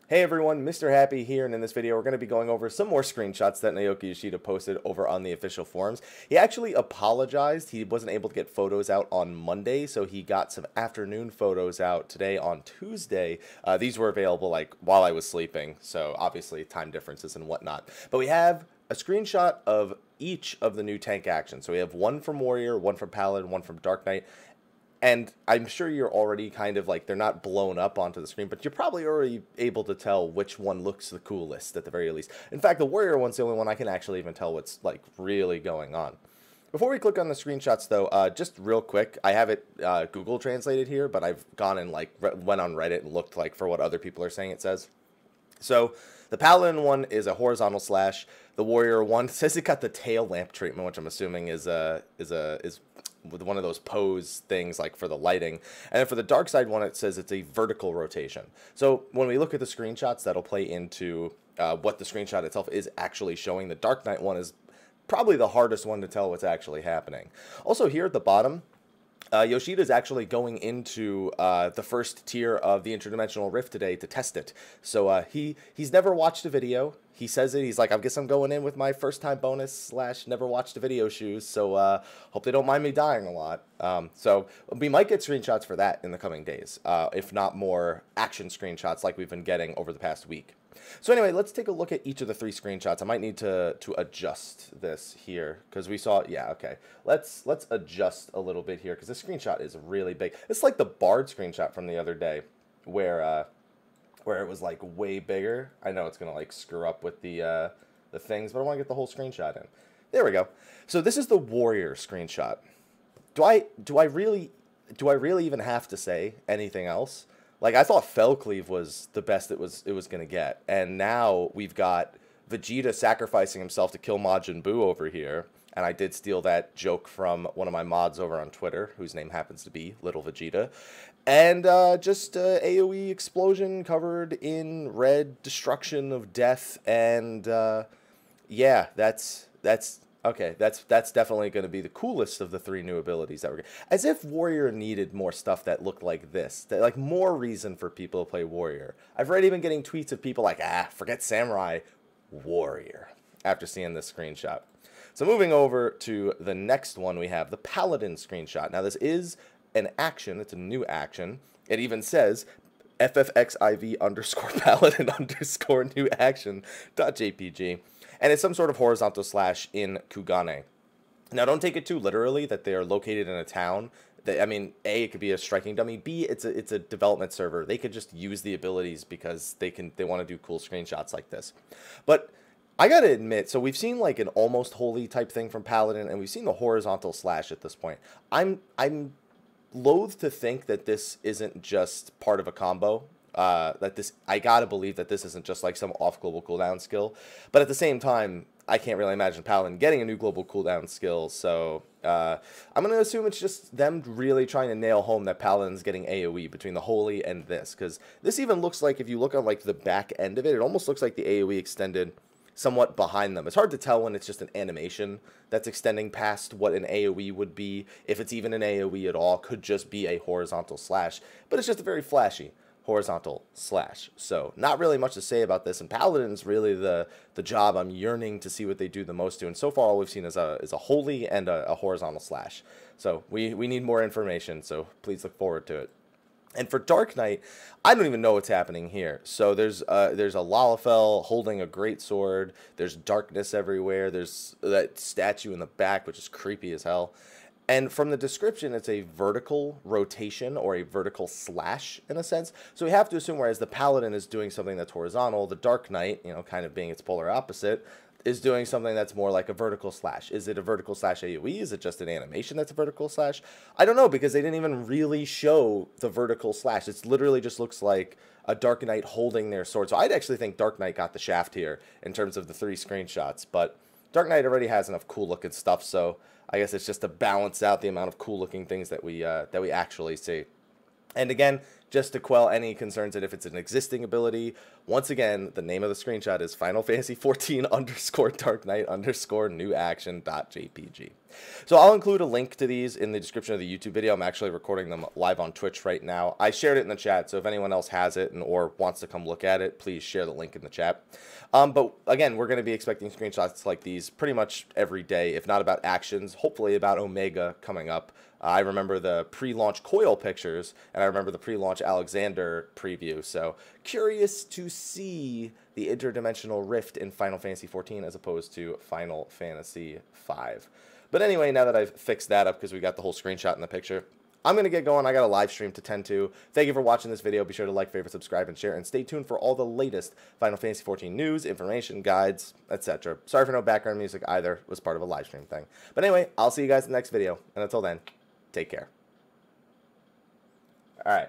Hey everyone, Mr. Happy here, and in this video we're going to be going over some more screenshots that Naoki Yoshida posted over on the official forums. He actually apologized. He wasn't able to get photos out on Monday, so he got some afternoon photos out today on Tuesday. These were available like while I was sleeping, so obviously time differences and whatnot. But we have a screenshot of each of the new tank actions. So we have one from Warrior, one from Paladin, one from Dark Knight. And I'm sure you're already kind of like, they're not blown up onto the screen, but you're probably already able to tell which one looks the coolest at the very least. In fact, the Warrior one's the only one I can actually even tell what's like really going on. Before we click on the screenshots though, just real quick, I have it Google translated here, but I've gone and like went on Reddit and looked like for what other people are saying it says. So the Paladin one is a horizontal slash. The Warrior one says it got the tail lamp treatment, which I'm assuming is with one of those pose things like for the lighting. And then for the dark side one, it says it's a vertical rotation. So when we look at the screenshots, that'll play into what the screenshot itself is actually showing. The Dark Knight one is probably the hardest one to tell what's actually happening. Also here at the bottom, Yoshida is actually going into the first tier of the Interdimensional Rift today to test it. So he's never watched a video. He says it. He's like, I guess I'm going in with my first time bonus slash never watched a video shoes. So hope they don't mind me dying a lot. So we might get screenshots for that in the coming days, if not more action screenshots like we've been getting over the past week. So anyway, let's take a look at each of the three screenshots. I might need to adjust this here because we saw, yeah, okay. Let's adjust a little bit here because this screenshot is really big. It's like the Bard screenshot from the other day where it was like way bigger. I know it's gonna like screw up with the things, but I want to get the whole screenshot in. There we go. So this is the Warrior screenshot. Do I really even have to say anything else? Like, I thought Fellcleave was the best it was going to get. And now we've got Vegeta sacrificing himself to kill Majin Buu over here. And I did steal that joke from one of my mods over on Twitter, whose name happens to be Little Vegeta. And just AoE explosion covered in red destruction of death. And yeah, that's okay, that's definitely going to be the coolest of the three new abilities that we're getting. As if Warrior needed more stuff that looked like this. That, like, more reason for people to play Warrior. I've already been getting tweets of people like, forget Samurai, Warrior, after seeing this screenshot. So moving over to the next one, we have the Paladin screenshot. Now this is an action. It's a new action. It even says FFXIV _ Paladin _ new action.jpg. And it's some sort of horizontal slash in Kugane. Now, don't take it too literally that they are located in a town. I mean, A, it could be a striking dummy. B, it's a development server. They could just use the abilities because they want to do cool screenshots like this. But I gotta admit, so we've seen like an almost holy type thing from Paladin, and we've seen the horizontal slash at this point. I'm loath to think that this isn't just part of a combo. I gotta believe that this isn't just like some off global cooldown skill, but at the same time, I can't really imagine Paladin getting a new global cooldown skill, so I'm gonna assume it's just them really trying to nail home that Paladin's getting AoE between the holy and this, because this even looks like, if you look on like the back end of it, it almost looks like the AoE extended somewhat behind them. It's hard to tell when it's just an animation that's extending past what an AoE would be, if it's even an AoE at all. Could just be a horizontal slash, but it's just very flashy horizontal slash. So not really much to say about this, and Paladin's really the job I'm yearning to see what they do the most to, and so far all we've seen is a holy and a horizontal slash. So we need more information, so please look forward to it. And for Dark Knight, I don't even know what's happening here. So there's a Lalafell holding a great sword. There's darkness everywhere. There's that statue in the back, which is creepy as hell. And from the description, it's a vertical rotation or a vertical slash in a sense. So we have to assume whereas the Paladin is doing something that's horizontal, the Dark Knight, you know, kind of being its polar opposite, is doing something that's more like a vertical slash. Is it a vertical slash AoE? Is it just an animation that's a vertical slash? I don't know, because they didn't even really show the vertical slash. It's literally just looks like a Dark Knight holding their sword. So I'd actually think Dark Knight got the shaft here in terms of the three screenshots. But Dark Knight already has enough cool looking stuff, so I guess it's just to balance out the amount of cool looking things that we actually see. And again, just to quell any concerns that if it's an existing ability. Once again, the name of the screenshot is Final Fantasy 14 underscore Dark Knight underscore new action.jpg. So I'll include a link to these in the description of the YouTube video. I'm actually recording them live on Twitch right now. I shared it in the chat, so if anyone else has it or wants to come look at it, please share the link in the chat. But again, we're going to be expecting screenshots like these pretty much every day, if not about actions, hopefully about Omega coming up. I remember the pre-launch Coil pictures, and I remember the pre-launch Alexander preview, so curious to see the interdimensional rift in Final Fantasy XIV as opposed to Final Fantasy V. But anyway, now that I've fixed that up because we got the whole screenshot in the picture, I'm going to get going. I got a live stream to tend to. Thank you for watching this video. Be sure to like, favorite, subscribe, and share, and stay tuned for all the latest Final Fantasy XIV news, information, guides, etc. Sorry for no background music either. It was part of a live stream thing. But anyway, I'll see you guys in the next video, and until then, take care. All right.